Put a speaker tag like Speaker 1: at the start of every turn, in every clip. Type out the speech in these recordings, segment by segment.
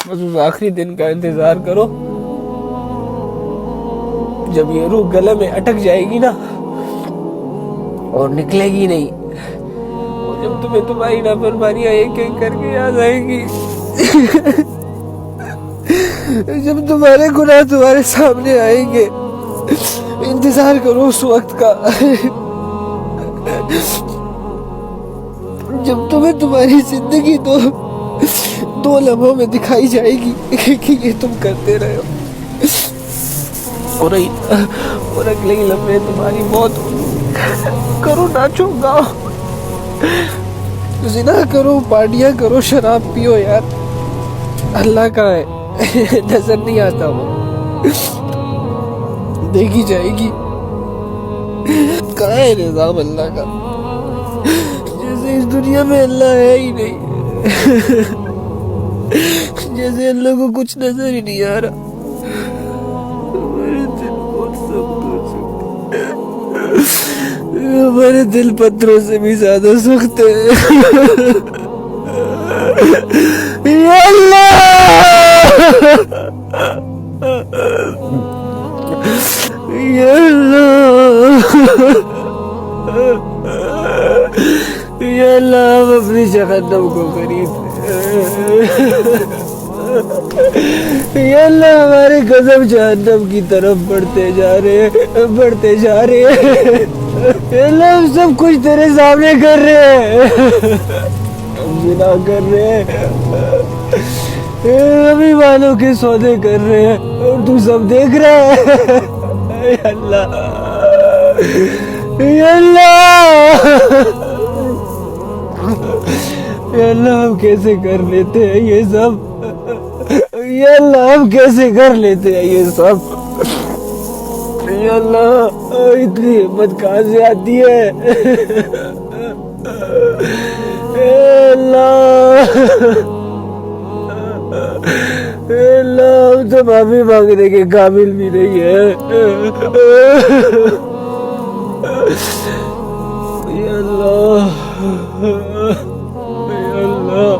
Speaker 1: बस उस आखिरी दिन का इंतजार करो जब ये रूह गले में अटक जाएगी ना और निकलेगी नहीं, और जब तुम्हें तुम्हारी नाफरमानियां एक एक करके याद आएंगी, जब तुम्हारे गुनाह तुम्हारे सामने आएंगे, इंतजार करो उस वक्त का जब तुम्हें तुम्हारी जिंदगी दो लम्हों में दिखाई जाएगी कि ये तुम करते रहे हो, और अगले ही लम्हे तुम्हारी मौत होगी। करो, नाचो, गाओ, जिना करो, पार्टियां करो, शराब पियो यार। अल्लाह का है नजर नहीं आता वो, देखी जाएगी। कहाँ है निजाम अल्लाह का? जैसे इस दुनिया में अल्लाह है ही नहीं, जैसे अल्लाह को कुछ नजर ही नहीं आ रहा। हमारे दिल पत्थरों से भी ज्यादा सख्त है। या अल्लाह, या अल्लाह, या अल्लाह, हम अपनी जहन्नम को करीब, या अल्लाह, हमारे कदम जहन्नम की तरफ बढ़ते जा रहे हैं। अल्लाह, हम सब कुछ तेरे सामने कर रहे हैं, हम जिना कर रहे हैं, अभी वालों के सौदे कर रहे हैं और तू सब देख रहा है। या अल्लाह, या अल्लाह, या अल्लाह, हम कैसे कर लेते हैं ये सब? या अल्लाह, हम कैसे कर लेते हैं ये सब? या अल्लाह, इतनी हिम्मत कहाँ से आती है? अल्लाह, हम तो माफी मांगने के काबिल भी नहीं है। या अल्लाह, या अल्लाह,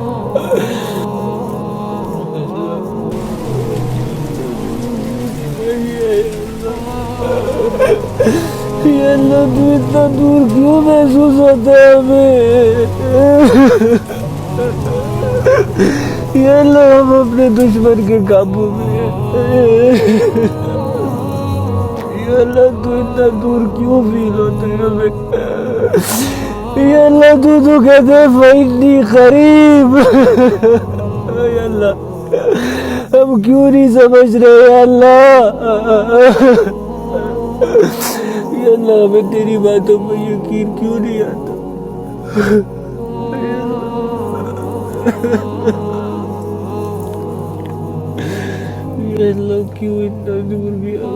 Speaker 1: ये अल्लाह, तू इतना दूर क्यों महसूस होता है हमें? ये अल्लाह, हम अपने दुश्मन के काबू में हैं। ये अल्लाह, तू इतना दूर क्यों फील होता है हमें? ये अल्लाह, तू तो कहते है फइन्नी करीब। ये अल्लाह, हम क्यों नहीं समझ रहे? अल्लाह, या अल्लाह, हमें तेरी बातों पर यकीन क्यों नहीं आता? या अल्लाह, क्यों इतना दूर भी आ